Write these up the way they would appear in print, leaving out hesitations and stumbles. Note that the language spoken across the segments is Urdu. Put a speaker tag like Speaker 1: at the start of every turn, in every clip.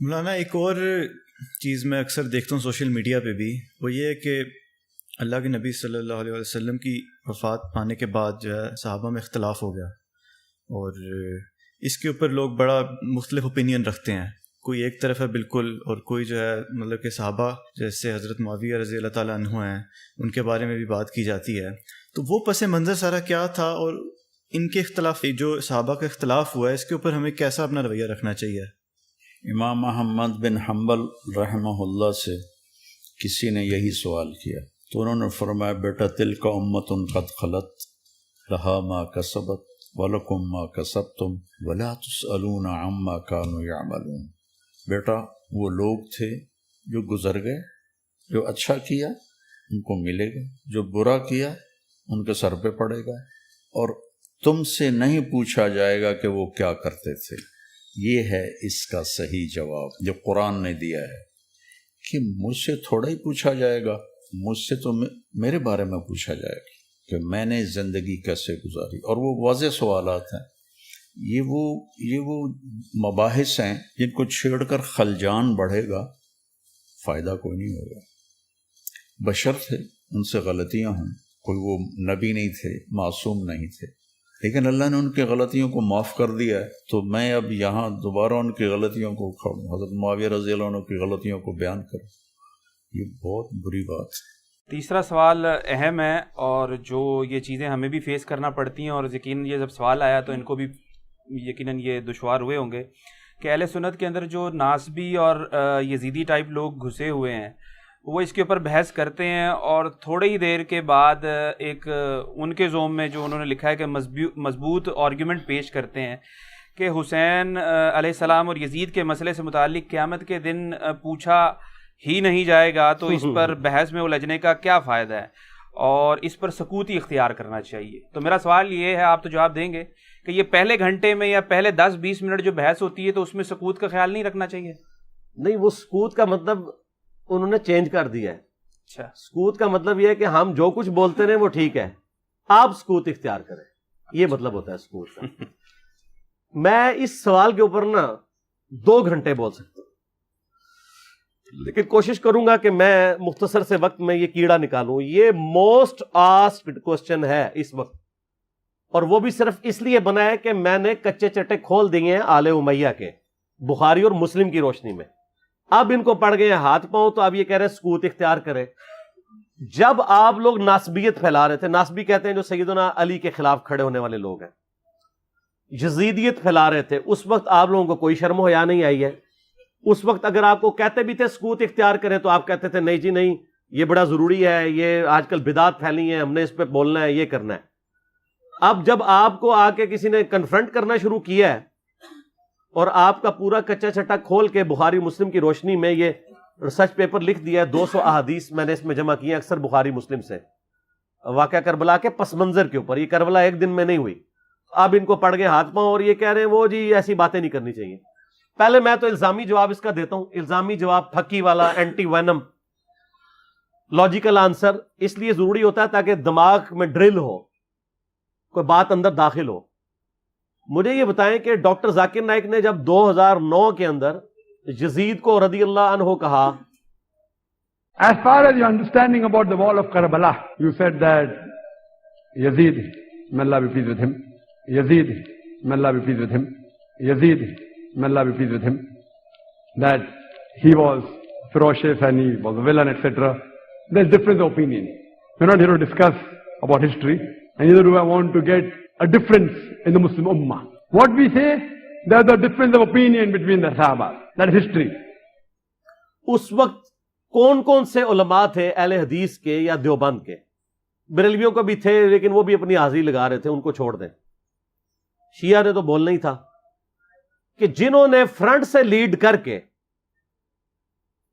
Speaker 1: مولانا ایک اور چیز میں اکثر دیکھتا ہوں سوشل میڈیا پہ بھی، وہ یہ ہے کہ اللہ کے نبی صلی اللہ علیہ وسلم کی وفات پانے کے بعد جو ہے صحابہ میں اختلاف ہو گیا، اور اس کے اوپر لوگ بڑا مختلف اوپینین رکھتے ہیں. کوئی ایک طرف ہے بالکل، اور کوئی جو ہے مطلب کہ صحابہ جیسے حضرت معاویہ رضی اللہ تعالیٰ عنہ ہیں ان کے بارے میں بھی بات کی جاتی ہے. تو وہ پس منظر سارا کیا تھا، اور ان کے اختلاف جو صحابہ کا اختلاف ہوا ہے اس کے اوپر ہمیں کیسا اپنا رویہ رکھنا چاہیے؟
Speaker 2: امام احمد بن حنبل رحمہ اللہ سے کسی نے یہی سوال کیا تو انہوں نے فرمایا، بیٹا تلک امت قد خلت لہا ما کسبت ولکم ما کسبتم ولا تسألون عما کانوا یعملون. بیٹا وہ لوگ تھے جو گزر گئے، جو اچھا کیا ان کو ملے گا، جو برا کیا ان کے سر پہ پڑے گا، اور تم سے نہیں پوچھا جائے گا کہ وہ کیا کرتے تھے. یہ ہے اس کا صحیح جواب جو قرآن نے دیا ہے، کہ مجھ سے تھوڑا ہی پوچھا جائے گا، مجھ سے تو میرے بارے میں پوچھا جائے گا کہ میں نے زندگی کیسے گزاری. اور وہ واضح سوالات ہیں، یہ وہ مباحث ہیں جن کو چھیڑ کر خلجان بڑھے گا، فائدہ کوئی نہیں ہوگا. بشر تھے، ان سے غلطیاں ہوں، کوئی وہ نبی نہیں تھے، معصوم نہیں تھے، لیکن اللہ نے ان کی غلطیوں کو معاف کر دیا ہے. تو میں اب یہاں دوبارہ ان کی غلطیوں کو حضرت معاویہ رضی اللہ عنہ کی غلطیوں کو بیان کروں، یہ بہت بری بات ہے.
Speaker 3: تیسرا سوال اہم ہے، اور جو یہ چیزیں ہمیں بھی فیس کرنا پڑتی ہیں، اور یقیناً یہ جب سوال آیا تو ان کو بھی یقیناً یہ دشوار ہوئے ہوں گے کہ اہل سنت کے اندر جو ناسبی اور یزیدی ٹائپ لوگ گھسے ہوئے ہیں وہ اس کے اوپر بحث کرتے ہیں، اور تھوڑی ہی دیر کے بعد ایک ان کے زوم میں جو انہوں نے لکھا ہے کہ مضبوط آرگیومنٹ پیش کرتے ہیں کہ حسین علیہ السلام اور یزید کے مسئلے سے متعلق قیامت کے دن پوچھا ہی نہیں جائے گا تو اس پر بحث میں الجھنے کا کیا فائدہ ہے، اور اس پر سکوت ہی اختیار کرنا چاہیے. تو میرا سوال یہ ہے، آپ تو جواب دیں گے، کہ یہ پہلے گھنٹے میں یا پہلے 10-20 منٹ جو بحث ہوتی ہے تو اس میں سکوت کا خیال نہیں رکھنا چاہیے؟
Speaker 4: نہیں، وہ سکوت کا مطلب انہوں نے چینج کر دیا ہے.
Speaker 3: اچھا،
Speaker 4: سکوت کا مطلب یہ ہے کہ ہم جو کچھ بولتے رہے وہ ٹھیک ہے، آپ سکوت اختیار کریں، یہ مطلب ہوتا ہے سکوت کا. میں اس سوال کے اوپر نا 2 گھنٹے بول سکتا ہوں، لیکن کوشش کروں گا کہ میں مختصر سے وقت میں یہ کیڑا نکالوں. یہ موسٹ آسکڈ کوسچن ہے اس وقت، اور وہ بھی صرف اس لیے بنا ہے کہ میں نے کچے چٹے کھول دیے ہیں آل امیہ کے، بخاری اور مسلم کی روشنی میں. اب ان کو پڑ گئے ہیں ہاتھ پاؤں، تو اب یہ کہہ رہے ہیں سکوت اختیار کریں. جب آپ لوگ ناسبیت پھیلا رہے تھے، ناسبی کہتے ہیں جو سیدنا علی کے خلاف کھڑے ہونے والے لوگ ہیں، یزیدیت پھیلا رہے تھے، اس وقت آپ لوگوں کو کوئی شرم و حیا نہیں آئی ہے. اس وقت اگر آپ کو کہتے بھی تھے سکوت اختیار کریں تو آپ کہتے تھے نہیں جی نہیں، یہ بڑا ضروری ہے، یہ آج کل بدعت پھیلی ہے، ہم نے اس پہ بولنا ہے، یہ کرنا ہے. اب جب آپ کو آ کے کسی نے کنفرنٹ کرنا شروع کیا ہے، اور آپ کا پورا کچا چٹا کھول کے بخاری مسلم کی روشنی میں یہ ریسرچ پیپر لکھ دیا ہے، 200 احادیث میں نے اس میں جمع کی ہیں، اکثر بخاری مسلم سے، واقعہ کربلا کے پس منظر کے اوپر. یہ کربلا ایک دن میں نہیں ہوئی. اب ان کو پڑ گئے ہاتھ پاؤں، اور یہ کہہ رہے ہیں وہ جی ایسی باتیں نہیں کرنی چاہیے. پہلے میں تو الزامی جواب اس کا دیتا ہوں، الزامی جواب پھکی والا، اینٹی وینم لاجیکل آنسر اس لیے ضروری ہوتا ہے تاکہ دماغ میں ڈرل ہو، کوئی بات اندر داخل ہو. مجھے یہ بتائیں کہ ڈاکٹر ذاکر نائک نے جب 2009 کے اندر یزید کو رضی اللہ عنہ کہا،
Speaker 5: As far as your understanding about the wall of Karbala, you said that Yazid, may Allah be pleased with him, Yazid, may Allah be pleased with him, Yazid, may Allah be pleased with him, that he was ferocious and he was a villain, etc. There's difference of opinion. We're not here to discuss about history, and neither do I want to get a difference in the Muslim Ummah. What we say, there's a difference of opinion between the Sahaba. That is history.
Speaker 4: اس وقت کون کون سے علماء تھے اہل حدیث کے یا دیوبند کے؟ بریلویوں کو بھی تھے، لیکن وہ بھی اپنی حاضری لگا رہے تھے، ان کو چھوڑ دیں. شیعہ نے تو بولنا ہی تھا کہ جنہوں نے فرنٹ سے لیڈ کر کے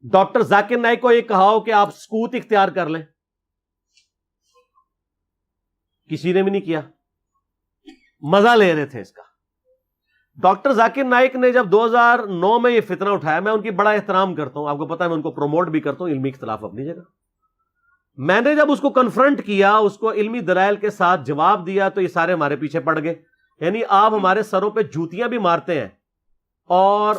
Speaker 4: ڈاکٹر ذاکر نائک کو یہ کہا ہو کہ آپ سکوت اختیار کر لیں، کسی نے بھی نہیں کیا، مزہ لے رہے تھے اس کا. ڈاکٹر ذاکر نائک نے جب 2009 میں یہ فتنہ اٹھایا، میں ان کی بڑا احترام کرتا ہوں، آپ کو پتا ہے میں ان کو پروموٹ بھی کرتا ہوں، علمی اختلاف اپنی جگہ. میں نے جب اس کو کنفرنٹ کیا، اس کو علمی دلائل کے ساتھ جواب دیا، تو یہ سارے ہمارے پیچھے پڑ گئے. یعنی آپ ہمارے سروں پہ جوتیاں بھی مارتے ہیں اور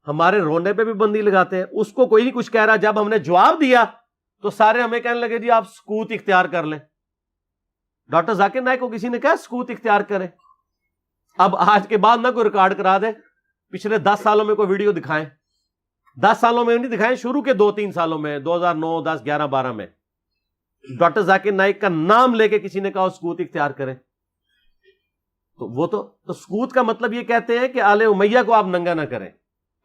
Speaker 4: ہمارے رونے پہ بھی بندی لگاتے ہیں. اس کو کوئی نہیں کچھ کہہ رہا. جب ہم نے جواب دیا تو سارے ہمیں کہنے لگے جی آپ سکوت اختیار کر لیں. ڈاکٹر ذاکر نائک کو کسی نے کہا سکوت اختیار کرے. اب آج کے بعد نہ کوئی ریکارڈ کرا دے, پچھلے 10 سالوں میں کوئی ویڈیو دکھائیں. 10 سالوں میں نہیں دکھائیں, شروع کے 2-3 سالوں میں, 2009, 10, 11, 12 میں ڈاکٹر ذاکر نائک کا نام لے کے کسی نے کہا سکوت اختیار کرے. تو وہ تو سکوت کا مطلب یہ کہتے ہیں کہ آل امیہ کو آپ ننگا نہ کریں.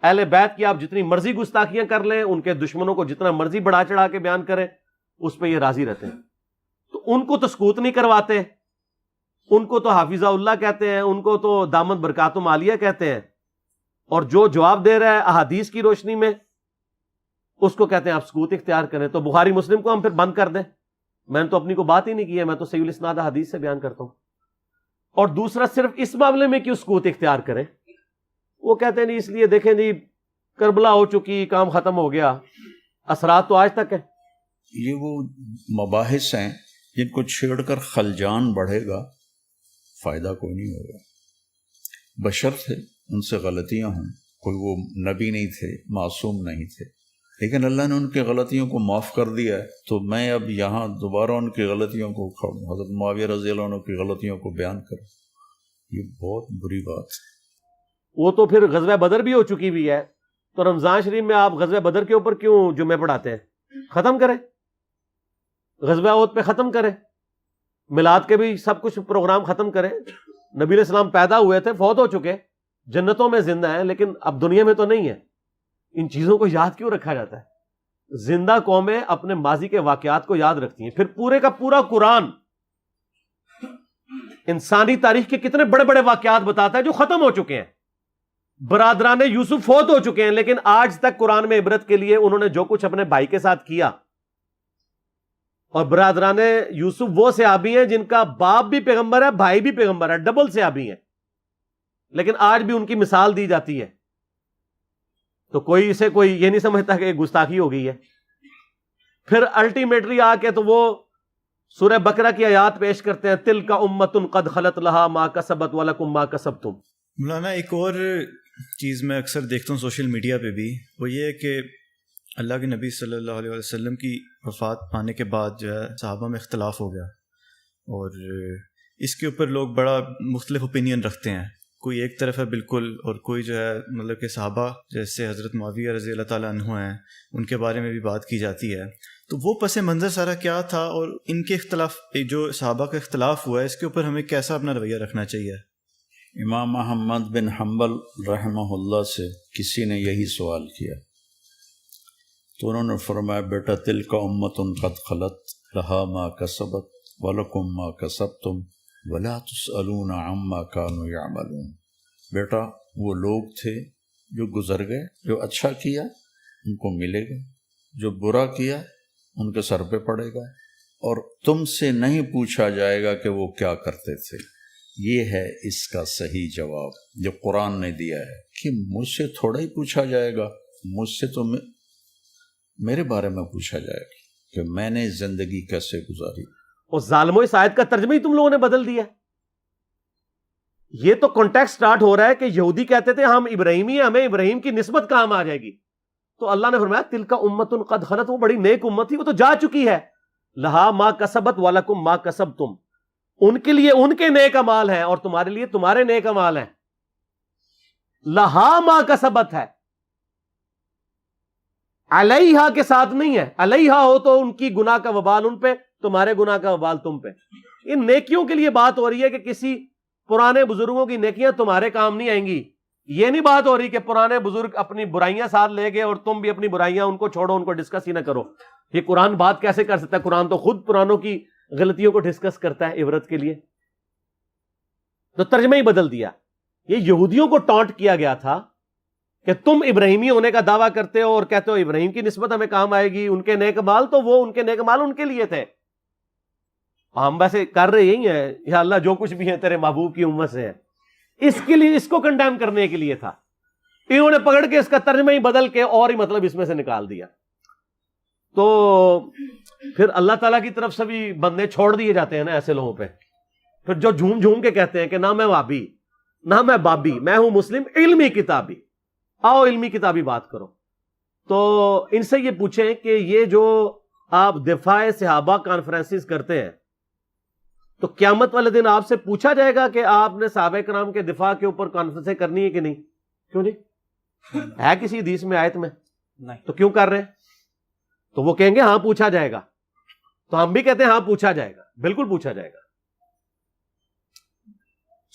Speaker 4: اہل بیت کی آپ جتنی مرضی گستاخیاں کر لیں, ان کے دشمنوں کو جتنا مرضی بڑھا چڑھا کے بیان کریں, اس پہ یہ راضی رہتے ہیں. تو ان کو تو سکوت نہیں کرواتے, ان کو تو حافظہ اللہ کہتے ہیں, ان کو تو دامت برکاتم عالیہ کہتے ہیں. اور جو جواب دے رہا ہے احادیث کی روشنی میں, اس کو کہتے ہیں آپ سکوت اختیار کریں. تو بخاری مسلم کو ہم پھر بند کر دیں. میں نے تو اپنی کو بات ہی نہیں کی ہے, میں تو صحیح الاسناد حدیث سے بیان کرتا ہوں. اور دوسرا صرف اس معاملے میں کیوں سکوت اختیار کریں؟ وہ کہتے ہیں نہیں اس لیے دیکھیں جی کربلا ہو چکی, کام ختم ہو گیا, اثرات تو آج تک ہیں.
Speaker 2: یہ وہ مباحث ہیں جن کو چھیڑ کر خلجان بڑھے گا, فائدہ کوئی نہیں ہوگا. بشر تھے, ان سے غلطیاں ہوں, کوئی وہ نبی نہیں تھے, معصوم نہیں تھے, لیکن اللہ نے ان کی غلطیوں کو معاف کر دیا ہے. تو میں اب یہاں دوبارہ ان کی غلطیوں کو, حضرت معاویہ رضی اللہ عنہ کی غلطیوں کو بیان کروں, یہ بہت بری بات ہے.
Speaker 4: وہ تو پھر غزوہ بدر بھی ہو چکی ہوئی ہے, تو رمضان شریف میں آپ غزوہ بدر کے اوپر کیوں جمعے پڑھاتے ہیں؟ ختم کریں, غزوہ احد پہ ختم کریں, میلاد کے بھی سب کچھ پروگرام ختم کریں. نبی علیہ السلام پیدا ہوئے تھے, فوت ہو چکے, جنتوں میں زندہ ہیں, لیکن اب دنیا میں تو نہیں ہے. ان چیزوں کو یاد کیوں رکھا جاتا ہے؟ زندہ قومیں اپنے ماضی کے واقعات کو یاد رکھتی ہیں. پھر پورے کا پورا قرآن انسانی تاریخ کے کتنے بڑے بڑے واقعات بتاتا ہے جو ختم ہو چکے ہیں. برادران یوسف فوت ہو چکے ہیں, لیکن آج تک قرآن میں عبرت کے لیے انہوں نے جو کچھ اپنے بھائی کے ساتھ کیا. اور برادران یوسف وہ صحابی ہیں جن کا باپ بھی پیغمبر ہے, بھائی بھی پیغمبر ہے, ڈبل صحابی ہیں, لیکن آج بھی ان کی مثال دی جاتی ہے. تو کوئی اسے کوئی یہ نہیں سمجھتا کہ گستاخی ہو گئی ہے. پھر الٹیمیٹلی آ کے تو وہ سورہ بقرہ کی آیات پیش کرتے ہیں, تلک امۃ قد خلت لہا ما کسبت ولکم ما کسبتم.
Speaker 1: مولانا ایک اور چیز میں اکثر دیکھتا ہوں سوشل میڈیا پہ بھی, وہ یہ ہے کہ اللہ کے نبی صلی اللہ علیہ وسلم کی وفات پانے کے بعد جو ہے صحابہ میں اختلاف ہو گیا, اور اس کے اوپر لوگ بڑا مختلف اوپینین رکھتے ہیں. کوئی ایک طرف ہے بالکل, اور کوئی جو ہے مطلب کہ صحابہ جیسے حضرت معاویہ رضی اللہ تعالیٰ عنہ ہیں, ان کے بارے میں بھی بات کی جاتی ہے. تو وہ پس منظر سارا کیا تھا, اور ان کے اختلاف جو صحابہ کا اختلاف ہوا ہے اس کے اوپر ہمیں کیسا اپنا رویہ رکھنا چاہیے؟
Speaker 2: امام احمد بن حنبل رحمہ اللہ سے کسی نے یہی سوال کیا, تو انہوں نے فرمایا بیٹا تلک امۃ قد خلت لہا ما کسبت ولکم ما کسبتم ولا تسألون عما كانوا يعملون. بیٹا وہ لوگ تھے جو گزر گئے, جو اچھا کیا ان کو ملے گا, جو برا کیا ان کے سر پہ پڑے گا, اور تم سے نہیں پوچھا جائے گا کہ وہ کیا کرتے تھے. یہ ہے اس کا صحیح جواب جو قرآن نے دیا ہے, کہ مجھ سے تھوڑا ہی پوچھا جائے گا, مجھ سے تو میرے بارے میں پوچھا جائے گا کہ میں نے زندگی کیسے گزاری.
Speaker 4: اور ظالموں اس آیت کا ترجمہ ہی تم لوگوں نے بدل دیا. یہ تو کانٹیکسٹ سٹارٹ ہو رہا ہے کہ یہودی کہتے تھے ہم ابراہیمی ہیں, ہمیں ابراہیم کی نسبت کام آ جائے گی. تو اللہ نے فرمایا تلک امۃ قد خلت, وہ بڑی نیک امت تھی, وہ تو جا چکی ہے. لہا ما کسبت ولکم ما کسبتم, ان کے لیے ان کے نیک اعمال ہیں اور تمہارے لیے تمہارے نیک اعمال ہیں. لہا ما کسبت ہے, علیہا کے ساتھ نہیں ہے. علیہا ہو تو ان کی گناہ کا وبال ان پہ, تمہارے گناہ کا وبال تم پہ. ان نیکیوں کے لیے بات ہو رہی ہے کہ کسی پرانے بزرگوں کی نیکیاں تمہارے کام نہیں آئیں گی. یہ نہیں بات ہو رہی کہ پرانے بزرگ اپنی برائیاں ساتھ لے گئے اور تم بھی اپنی برائیاں ان کو چھوڑو, ان کو ڈسکس ہی نہ کرو. یہ قرآن بات کیسے کر سکتا ہے؟ قرآن تو خود پرانوں کی غلطیوں کو ڈسکس کرتا ہے عبرت کے لیے. تو ترجمہ ہی بدل دیا. یہ یہودیوں کو ٹانٹ کیا گیا تھا کہ تم ابراہیمی ہونے کا دعویٰ کرتے ہو اور کہتے ہو ابراہیم کی نسبت ہمیں کام آئے گی, ان کے نیک مال تو وہ ان کے نیک مال ان کے لیے تھے. ہم ویسے کر رہے یہی ہیں, یا اللہ جو کچھ بھی ہے تیرے محبوب کی امت سے ہے, اس کے لیے اس کو کنڈیم کرنے کے لیے تھا. انہوں نے پکڑ کے اس کا ترجمہ ہی بدل کے اور ہی مطلب اس میں سے نکال دیا. تو پھر اللہ تعالیٰ کی طرف سے بھی بندے چھوڑ دیے جاتے ہیں نا ایسے لوگوں پہ. پھر جو جھوم جھوم کے کہتے ہیں کہ نہ میں وابی نہ میں بابی, میں ہوں مسلم علمی کتابی. آؤ علمی کتابی بات کرو. تو ان سے یہ پوچھیں کہ یہ جو آپ دفاع صحابہ کانفرنسز کرتے ہیں تو قیامت والے دن آپ سے پوچھا جائے گا کہ آپ نے صحابہ کرام کے دفاع کے اوپر کانفرنسیں کرنی ہے کہ نہیں؟ کیوں نہیں؟ ہے کسی حدیث میں آیت میں؟
Speaker 3: نہیں.
Speaker 4: تو کیوں کر رہے ہیں؟ تو وہ کہیں گے ہاں پوچھا جائے گا. تو ہم بھی کہتے ہیں ہاں پوچھا جائے گا، بالکل پوچھا جائے گا.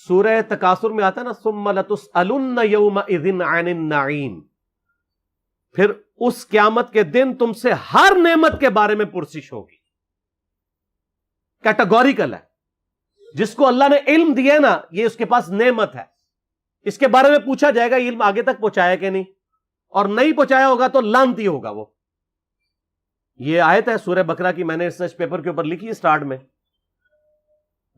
Speaker 4: سورہ تکاثر میں آتا ہے نا ثم لتسألن یومئذ عن النعیم، پھر اس قیامت کے دن تم سے ہر نعمت کے بارے میں پرسش ہوگی. کیٹیگوریکل ہے. جس کو اللہ نے علم دیا ہے نا یہ اس کے پاس نعمت ہے، اس کے بارے میں پوچھا جائے گا علم آگے تک پہنچایا کہ نہیں، اور نہیں پہنچایا ہوگا تو لعنتی ہوگا وہ. یہ آیت ہے سورہ بقرہ کی، میں نے ریسرچ پیپر کے اوپر لکھی ہے سٹارٹ میں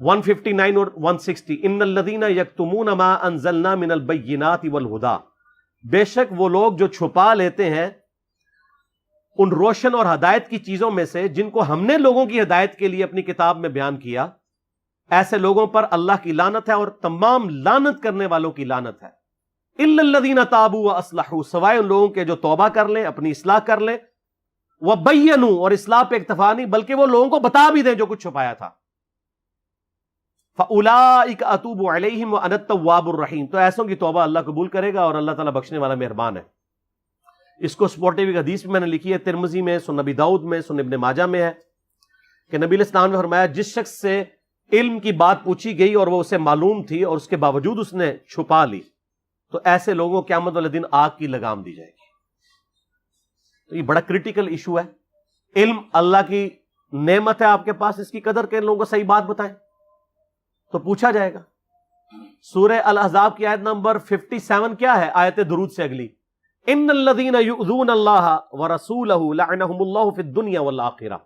Speaker 4: 159 اور 160. ان الذین یکتمون ما انزلنا من البینات والہدی، بے شک وہ لوگ جو چھپا لیتے ہیں ان روشن اور ہدایت کی چیزوں میں سے جن کو ہم نے لوگوں کی ہدایت کے لیے اپنی کتاب میں بیان کیا، ایسے لوگوں پر اللہ کی لعنت ہے اور تمام لعنت کرنے والوں کی لعنت ہے. الا الذین تابوا واصلحوا، سوائے ان لوگوں کے جو توبہ کر لیں، اپنی اصلاح کر لیں، وبینوا، اور اصلاح پہ اکتفا نہیں بلکہ وہ لوگوں کو بتا بھی دیں جو کچھ چھپایا تھا. فاولئک اتوب علیہم وانا التواب الرحیم، تو ایسوں کی توبہ اللہ قبول کرے گا اور اللہ تعالیٰ بخشنے والا مہربان ہے. اس کو سپورٹیو ایک حدیث میں میں نے لکھی ہے، ترمذی میں، سنن نبی داؤد میں، سنن ابن ماجہ میں ہے کہ نبی علیہ السلام نے فرمایا جس شخص سے علم کی بات پوچھی گئی اور وہ اسے معلوم تھی اور اس کے باوجود اس نے چھپا لی تو ایسے لوگوں قیامت والے دن آگ کی لگام دی جائے گی. تو یہ بڑا کریٹیکل ایشو ہے. علم اللہ کی نعمت ہے آپ کے پاس، اس کی قدر کے لوگوں کو صحیح بات بتائیں تو پوچھا جائے گا. سورہ الاحزاب کی آیت نمبر 57 کیا ہے؟ آیت درود سے اگلی، ان الذین یؤذون اللہ ورسولہ لعنہم اللہ فی الدنیا والآخرہ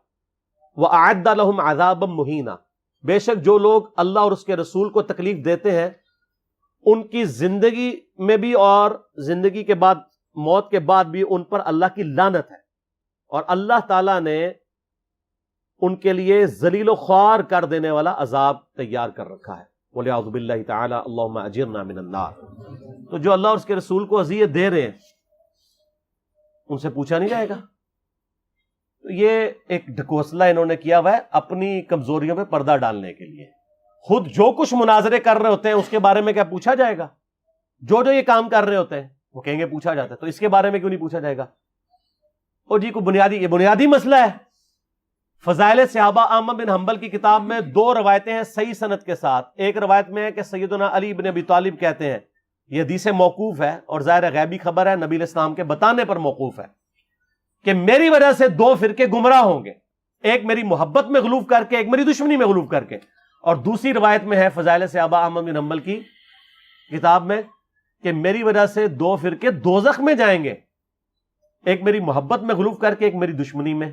Speaker 4: واعد لہم عذابا مہینا، بے شک جو لوگ اللہ اور اس کے رسول کو تکلیف دیتے ہیں ان کی زندگی میں بھی اور زندگی کے بعد، موت کے بعد بھی ان پر اللہ کی لعنت ہے، اور اللہ تعالیٰ نے ان کے لیے ذلیل و خوار کر دینے والا عذاب تیار کر رکھا ہے. وَلِعَوْذُ بِاللَّهِ تَعَالَى اللَّهُمَّ أَجِرْنَا مِنَ النَّارِ. تو جو اللہ اور اس کے رسول کو اذیت دے رہے ہیں ان سے پوچھا نہیں جائے گا. تو یہ ایک ڈھکوسلا انہوں نے کیا ہوا ہے اپنی کمزوریوں پہ پردہ ڈالنے کے لیے. خود جو کچھ مناظرے کر رہے ہوتے ہیں اس کے بارے میں کیا پوچھا جائے گا؟ جو یہ کام کر رہے ہوتے ہیں وہ کہیں گے پوچھا جاتا ہے، تو اس کے بارے میں کیوں نہیں پوچھا جائے گا؟ اور جی کو یہ بنیادی مسئلہ ہے. فضائل صحابہ احمد بن حنبل کی کتاب میں 2 روایتیں ہیں صحیح سند کے ساتھ. ایک روایت میں ہے کہ سیدنا علی بن ابی طالب کہتے ہیں، یہ حدیث موقوف ہے اور ظاہر غیبی خبر ہے، نبی علیہ السلام کے بتانے پر موقوف ہے، کہ میری وجہ سے 2 فرقے گمراہ ہوں گے، ایک میری محبت میں غلوف کر کے، ایک میری دشمنی میں غلوف کر کے. اور دوسری روایت میں ہے فضائل صحابہ احمد بن حنبل کی کتاب میں کہ میری وجہ سے 2 فرقے دوزخ میں جائیں گے، ایک میری محبت میں غلوف کر کے، ایک میری دشمنی میں.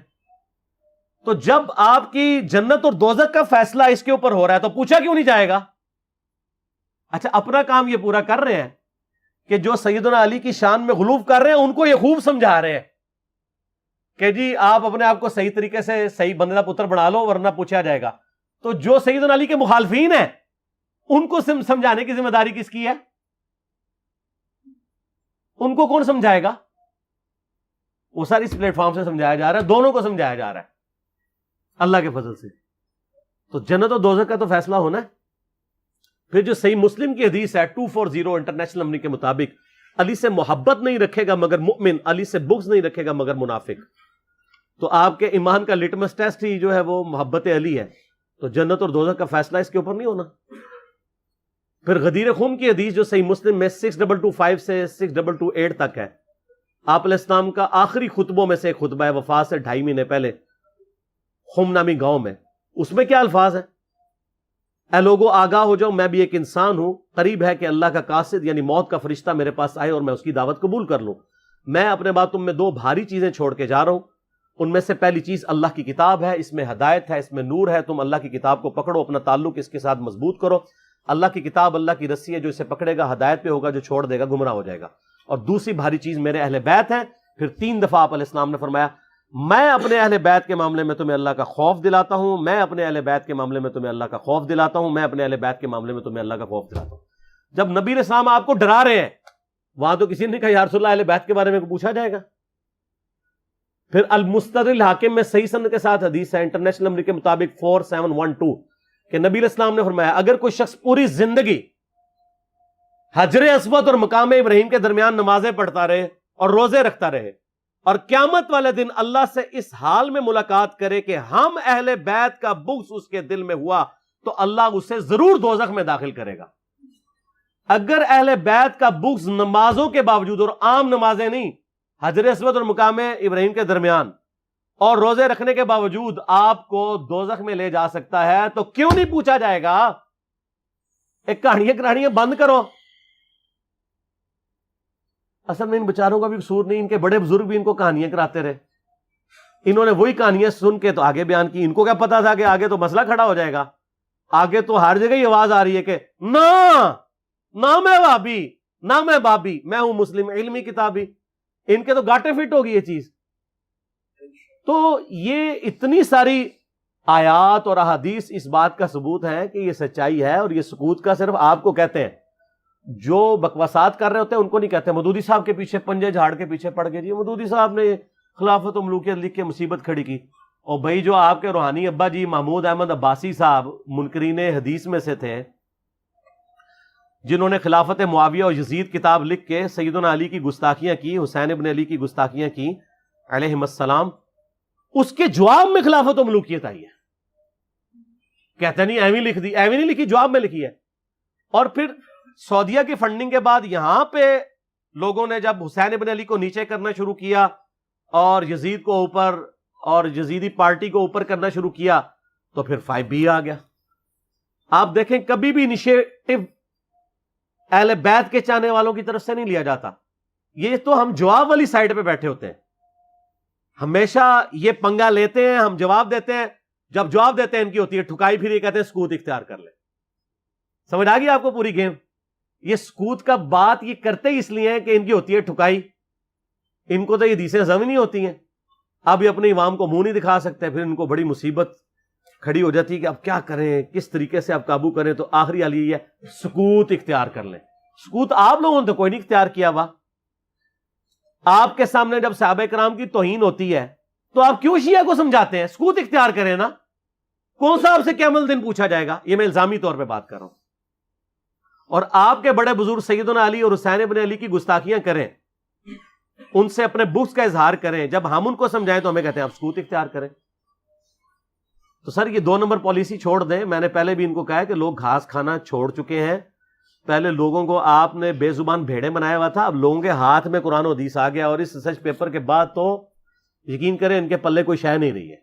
Speaker 4: تو جب آپ کی جنت اور دوزخ کا فیصلہ اس کے اوپر ہو رہا ہے تو پوچھا کیوں نہیں جائے گا؟ اچھا اپنا کام یہ پورا کر رہے ہیں کہ جو سیدنا علی کی شان میں غلوف کر رہے ہیں ان کو یہ خوب سمجھا رہے ہیں کہ جی آپ اپنے آپ کو صحیح طریقے سے صحیح بندے کا پتر بنا لو ورنہ پوچھا جائے گا. تو جو سیدنا علی کے مخالفین ہیں ان کو سمجھانے کی ذمہ داری کس کی ہے؟ ان کو کون سمجھائے گا؟ وہ ساری اس پلیٹ فارم سے سمجھایا جا رہا ہے، دونوں کو سمجھایا جا رہا ہے اللہ کے فضل سے. تو جنت اور دوزخ کا تو فیصلہ ہونا ہے. پھر جو صحیح مسلم کی حدیث ہے 240 انٹرنیشنل نمبر کے مطابق، علی سے محبت نہیں رکھے گا مگر مؤمن، علی سے بغض نہیں رکھے گا مگر منافق. تو آپ کے ایمان کا لٹمس ٹیسٹ ہی جو ہے وہ محبت علی ہے. تو جنت اور دوزخ کا فیصلہ اس کے اوپر نہیں ہونا. پھر غدیر خون کی حدیث جو صحیح مسلم میں 6225 سے 6228 تک ہے، آپ علیہ السلام کا آخری خطبوں میں سے ایک خطبہ ہے وفات سے 2.5 مہینے پہلے خم نامی گاؤں میں. اس میں کیا الفاظ ہیں؟ اے لوگو آگاہ ہو جاؤ، میں بھی ایک انسان ہوں، قریب ہے کہ اللہ کا قاصد یعنی موت کا فرشتہ میرے پاس آئے اور میں اس کی دعوت قبول کر لوں. میں اپنے بعد تم میں 2 بھاری چیزیں چھوڑ کے جا رہا ہوں. ان میں سے پہلی چیز اللہ کی کتاب ہے، اس میں ہدایت ہے، اس میں نور ہے. تم اللہ کی کتاب کو پکڑو، اپنا تعلق اس کے ساتھ مضبوط کرو. اللہ کی کتاب اللہ کی رسی ہے، جو اسے پکڑے گا ہدایت پہ ہوگا، جو چھوڑ دے گا گمراہ ہو جائے گا. اور دوسری بھاری چیز میرے اہل بیت ہیں. پھر 3 دفعہ آپ علیہ السلام نے فرمایا میں اپنے اہل بیت کے معاملے میں تمہیں اللہ کا خوف دلاتا ہوں، میں اپنے اہل بیت کے معاملے میں تمہیں اللہ کا خوف دلاتا ہوں، میں اپنے اہل بیت کے معاملے میں تمہیں اللہ کا خوف دلاتا ہوں. جب نبی علیہ السلام آپ کو ڈرا رہے ہیں وہاں تو کسی نے کہا یا رسول اللہ اہل بیت کے بارے میں پوچھا جائے گا. پھر المستدرک الحاکم میں صحیح سند کے ساتھ حدیث ہے انٹرنیشنل نمبر کے مطابق 4712 کہ نبی علیہ السلام نے فرمایا اگر کوئی شخص پوری زندگی حجر اسود اور مقام ابراہیم کے درمیان نمازیں پڑھتا رہے اور روزے رکھتا رہے اور قیامت والے دن اللہ سے اس حال میں ملاقات کرے کہ ہم اہل بیت کا بغض اس کے دل میں ہوا تو اللہ اسے ضرور دوزخ میں داخل کرے گا. اگر اہل بیت کا بغض نمازوں کے باوجود، اور عام نمازیں نہیں، حجر اسود اور مقام ابراہیم کے درمیان اور روزے رکھنے کے باوجود آپ کو دوزخ میں لے جا سکتا ہے، تو کیوں نہیں پوچھا جائے گا؟ ایک کہانیاں بند کرو. اصل میں ان بچاروں کا بھی قصور نہیں، ان کے بڑے بزرگ بھی ان کو کہانیاں کراتے رہے. انہوں نے وہی کہانیاں سن کے تو آگے بیان کی. ان کو کیا پتا تھا کہ آگے تو مسئلہ کھڑا ہو جائے گا. آگے تو ہر جگہ یہ آواز آ رہی ہے کہ نہ میں وہابی نہ میں بابی، میں ہوں مسلم علمی کتابی. ان کے تو گاٹے فٹ ہوگی یہ چیز. تو یہ اتنی ساری آیات اور احادیث اس بات کا ثبوت ہے کہ یہ سچائی ہے، اور یہ سکوت کا صرف آپ کو کہتے ہیں. جو بکواسات کر رہے ہوتے ہیں ان کو نہیں کہتے. مودودی صاحب کے پیچھے پنجے جھاڑ کے پیچھے پڑ گئے جی مودودی صاحب نے خلافت و ملوکیت لکھ کے مصیبت کھڑی کی. اور بھائی جو آپ کے روحانی ابا جی محمود احمد عباسی صاحب منکرین حدیث میں سے تھے، جنہوں نے خلافت معاویہ اور یزید کتاب لکھ کے سیدنا علی کی گستاخیاں کی، حسین ابن علی کی گستاخیاں کی علیہم السلام، اس کے جواب میں خلافت و ملوکیت آئی ہے. کہتے نہیں ایویں لکھ دی، ایویں نہیں لکھی، جواب میں لکھی ہے. اور پھر سعودیہ کی فنڈنگ کے بعد یہاں پہ لوگوں نے جب حسین ابن علی کو نیچے کرنا شروع کیا اور یزید کو اوپر اور یزیدی پارٹی کو اوپر کرنا شروع کیا، تو پھر 5B آ گیا. آپ دیکھیں کبھی بھی انیشیٹو اہل بیت کے چاہنے والوں کی طرف سے نہیں لیا جاتا. یہ تو ہم جواب والی سائڈ پہ بیٹھے ہوتے ہیں. ہمیشہ یہ پنگا لیتے ہیں، ہم جواب دیتے ہیں. جب جواب دیتے ہیں ان کی ہوتی ہے ٹھکائی، پھر یہ کہتے ہیں سکوت اختیار کر لیں. سمجھ آ گئی آپ کو پوری گیم؟ یہ سکوت کا بات یہ کرتے ہی اس لیے ہیں کہ ان کی ہوتی ہے ٹھکائی. ان کو تو یہ حدیثیں ہضم نہیں ہوتی ہیں. اب یہ اپنے عوام کو منہ نہیں دکھا سکتے، پھر ان کو بڑی مصیبت کھڑی ہو جاتی ہے کہ اب کیا کریں، کس طریقے سے اب قابو کریں. تو آخری حل یہ ہے سکوت اختیار کر لیں. سکوت آپ لوگوں نے تو کوئی نہیں اختیار کیا ہوا. آپ کے سامنے جب صحابہ کرام کی توہین ہوتی ہے تو آپ کیوں شیعہ کو سمجھاتے ہیں؟ سکوت اختیار کریں نا. کون سا آپ سے قیامت الدین پوچھا جائے گا؟ یہ میں الزامی طور پہ بات کر رہا ہوں. اور آپ کے بڑے بزرگ سیدنا علی اور حسین ابن علی کی گستاخیاں کریں، ان سے اپنے بغض کا اظہار کریں. جب ہم ان کو سمجھائیں تو ہمیں کہتے ہیں آپ سکوت اختیار کریں. تو سر یہ 2 نمبر پالیسی چھوڑ دیں. میں نے پہلے بھی ان کو کہا ہے کہ لوگ گھاس کھانا چھوڑ چکے ہیں. پہلے لوگوں کو آپ نے بے زبان بھیڑے بنایا ہوا تھا، اب لوگوں کے ہاتھ میں قرآن و حدیث آ گیا. اور اس ریسرچ پیپر کے بعد تو یقین کریں ان کے پلے کوئی شے نہیں رہی ہے.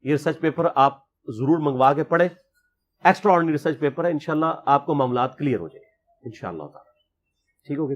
Speaker 4: یہ ریسرچ پیپر آپ ضرور منگوا کے پڑھیں. ایکسٹرا آرڈنری ریسرچ پیپر ہے. انشاءاللہ آپ کو معاملات کلیئر ہو جائیں گے انشاءاللہ تعالی. ٹھیک ہوگی؟